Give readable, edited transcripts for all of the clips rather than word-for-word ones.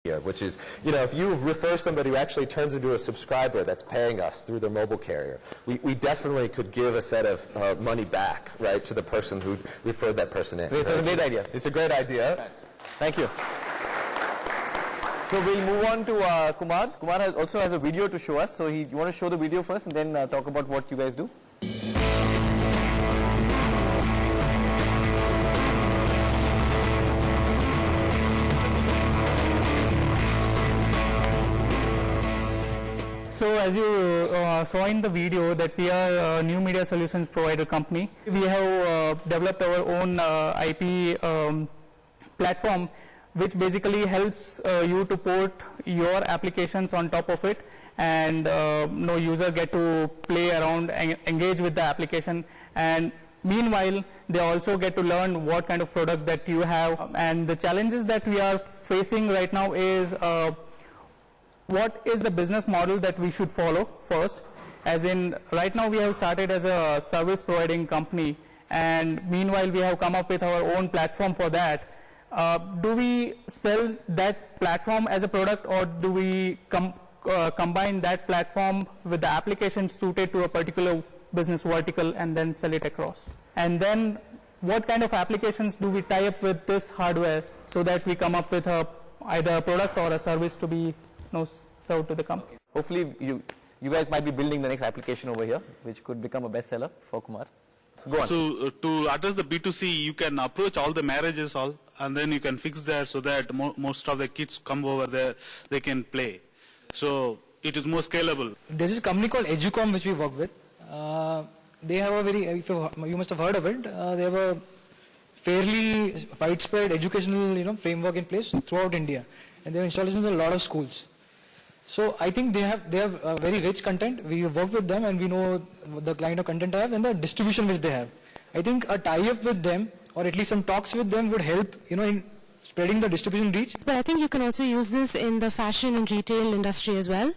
here, which is, if you refer somebody who actually turns into a subscriber that's paying us through their mobile carrier, we definitely could give a set of money back, right, to the person who referred that person in. It's a great idea. It's a great idea. Thank you. So we'll move on to Kumar. Kumar also has a video to show us. So you want to show the video first and then talk about what you guys do? So as you saw in the video that we are a new media solutions provider company. We have developed our own IP platform which basically helps you to port your applications on top of it, and no user get to play around and engage with the application, and meanwhile they also get to learn what kind of product that you have. And the challenges that we are facing right now is what is the business model that we should follow first, as in right now we have started as a service providing company, and meanwhile we have come up with our own platform for that. Do we sell that platform as a product, or do we combine that platform with the application suited to a particular business vertical and then sell it across? And then what kind of applications do we tie up with this hardware so that we come up with either a product or a service to be served to the company? Hopefully you guys might be building the next application over here, which could become a bestseller for Kumar. So go on. So to address the B2C, you can approach all the marriages and then you can fix there so that most of the kids come over there, they can play. So it is more scalable. There's this company called Educom which we work with. They have a very, you must have heard of it, they have a fairly widespread educational framework in place throughout India, and they have installations in a lot of schools. So I think they have very rich content. We have worked with them and we know the kind of content they have and the distribution which they have. I think a tie-up with them, or at least some talks with them, would help in spreading the distribution reach. But I think you can also use this in the fashion and retail industry as well.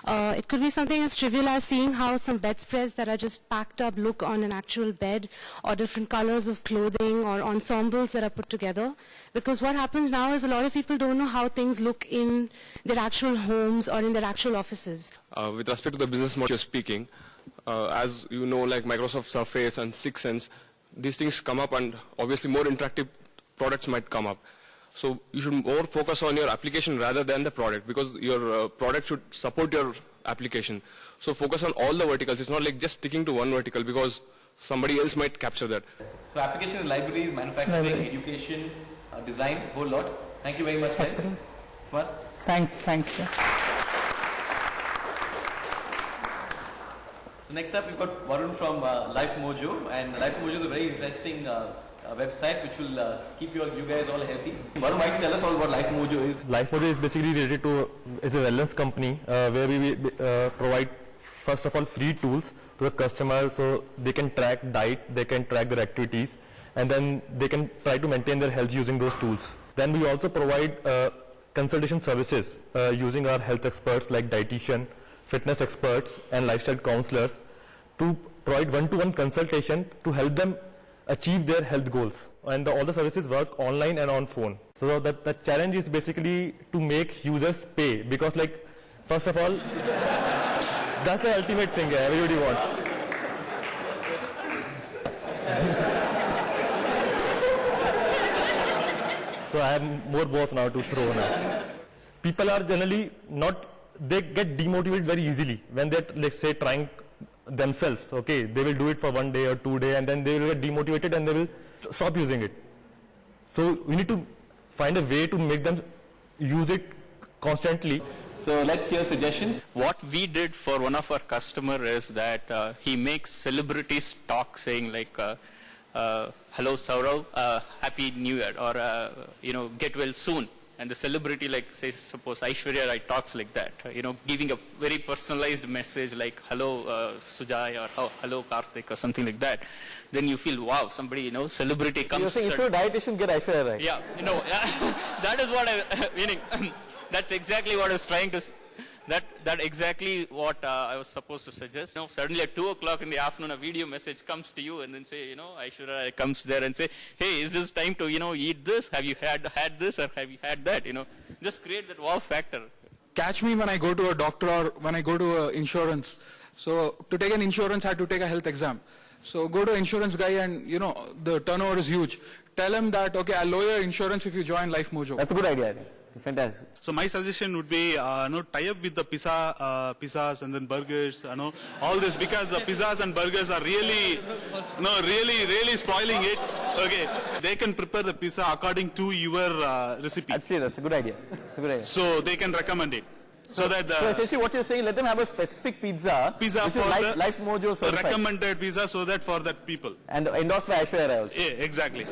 It could be something as trivial as seeing how some bedspreads that are just packed up look on an actual bed, or different colors of clothing or ensembles that are put together. Because what happens now is a lot of people don't know how things look in their actual homes or in their actual offices. With respect to the business model you're speaking, as you know, like Microsoft Surface and 6sense, these things come up, and obviously more interactive products might come up. So you should more focus on your application rather than the product, because your product should support your application. So focus on all the verticals. It's not like just sticking to one vertical, because somebody else might capture that. So applications, libraries, manufacturing, education, design, whole lot. Thank you very much, guys. Kumar? Thanks. Yeah. So next up we've got Varun from Life Mojo, and Life Mojo is a very interesting website which will keep you guys all healthy. Varun, why don't you tell us all what Life Mojo is? Life Mojo is basically related to, is a wellness company where we provide first of all free tools to the customer, so they can track diet, they can track their activities, and then they can try to maintain their health using those tools. Then we also provide consultation services using our health experts like dietitian, fitness experts and lifestyle counselors to provide one-to-one consultation to help them achieve their health goals. And all the services work online and on phone. So the challenge is basically to make users pay, because like, first of all, that's the ultimate thing everybody wants. So I have more balls now to throw now. People are generally they get demotivated very easily when they're, let's say, trying themselves. Okay, they will do it for 1 day or 2 days, and then they will get demotivated and they will stop using it. So we need to find a way to make them use it constantly. So let's hear suggestions. What we did for one of our customer is that he makes celebrities talk, saying like, hello Saurav, happy new year, or get well soon. And the celebrity, like, say, suppose Aishwarya Rai talks like that, giving a very personalized message like, hello Sujay, or hello Karthik, or something like that. Then you feel, wow, somebody, celebrity comes. So you're saying, so dietitian get Aishwarya Rai? Yeah, that is what I, meaning, that's exactly what I was trying to That exactly what I was supposed to suggest. You know, suddenly at 2 o'clock in the afternoon, a video message comes to you, and then say, you know, Aishwarya comes there and say, hey, is this time to, you know, eat this? Have you had this, or have you had that? You know, just create that wow factor. Catch me when I go to a doctor or when I go to insurance. So to take an insurance, I had to take a health exam. So go to insurance guy, and you know the turnover is huge. Tell him that, okay, I'll lower your insurance if you join Life Mojo. That's a good idea. Fantastic. So my suggestion would be, tie up with the pizzas and then burgers, all this, because pizzas and burgers are really spoiling it. Okay, they can prepare the pizza according to your recipe. Actually, that's a good idea. So they can recommend it. So that so essentially what you're saying, let them have a specific pizza which for is Life Mojo certified. Recommended pizza, so that for that people. And endorsed by Aishwarya Rai also. Yeah, exactly.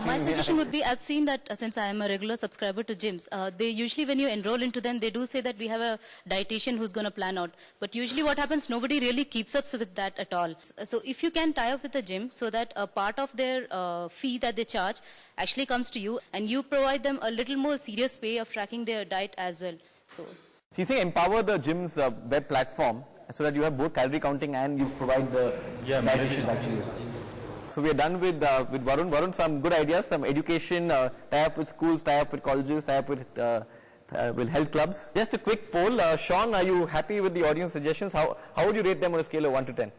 My suggestion would be, I've seen that since I am a regular subscriber to gyms, they usually, when you enroll into them, they do say that we have a dietitian who's going to plan out. But usually what happens, nobody really keeps up with that at all. So if you can tie up with the gym so that a part of their fee that they charge actually comes to you, and you provide them a little more serious way of tracking their diet as well. So he's saying empower the gym's web platform so that you have both calorie counting and you provide the dietitian actually. So we are done with Varun. Varun, some good ideas, some education, tie up with schools, tie up with colleges, tie up with health clubs. Just a quick poll. Sean, are you happy with the audience suggestions? How would you rate them on a scale of 1 to 10?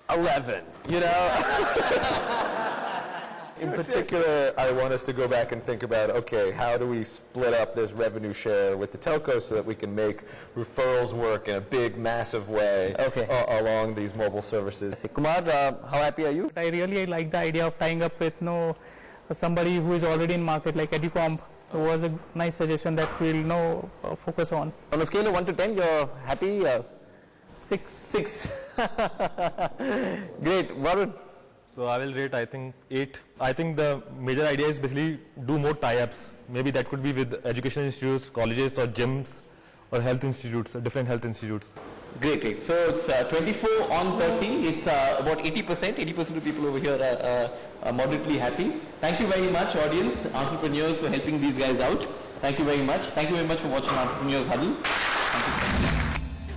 11. You know. In particular, I want us to go back and think about, okay, how do we split up this revenue share with the telco so that we can make referrals work in a big, massive way along these mobile services. Kumar, how happy are you? I really like the idea of tying up with somebody who is already in market, like Educomp. It was a nice suggestion that we'll focus on. On a scale of 1 to 10, you're happy? 6. 6. Great. Varun? So I will rate, I think, 8. I think the major idea is basically do more tie-ups. Maybe that could be with educational institutes, colleges or gyms or health institutes, different health institutes. Great. So it's 24 on 30. It's about 80%. 80% of people over here are moderately happy. Thank you very much, audience, entrepreneurs, for helping these guys out. Thank you very much. Thank you very much for watching Entrepreneurs Huddle.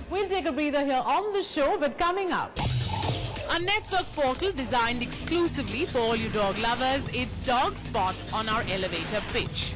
We'll take a breather here on the show, but coming up, a network portal designed exclusively for all you dog lovers. It's Dog Spot on our elevator pitch.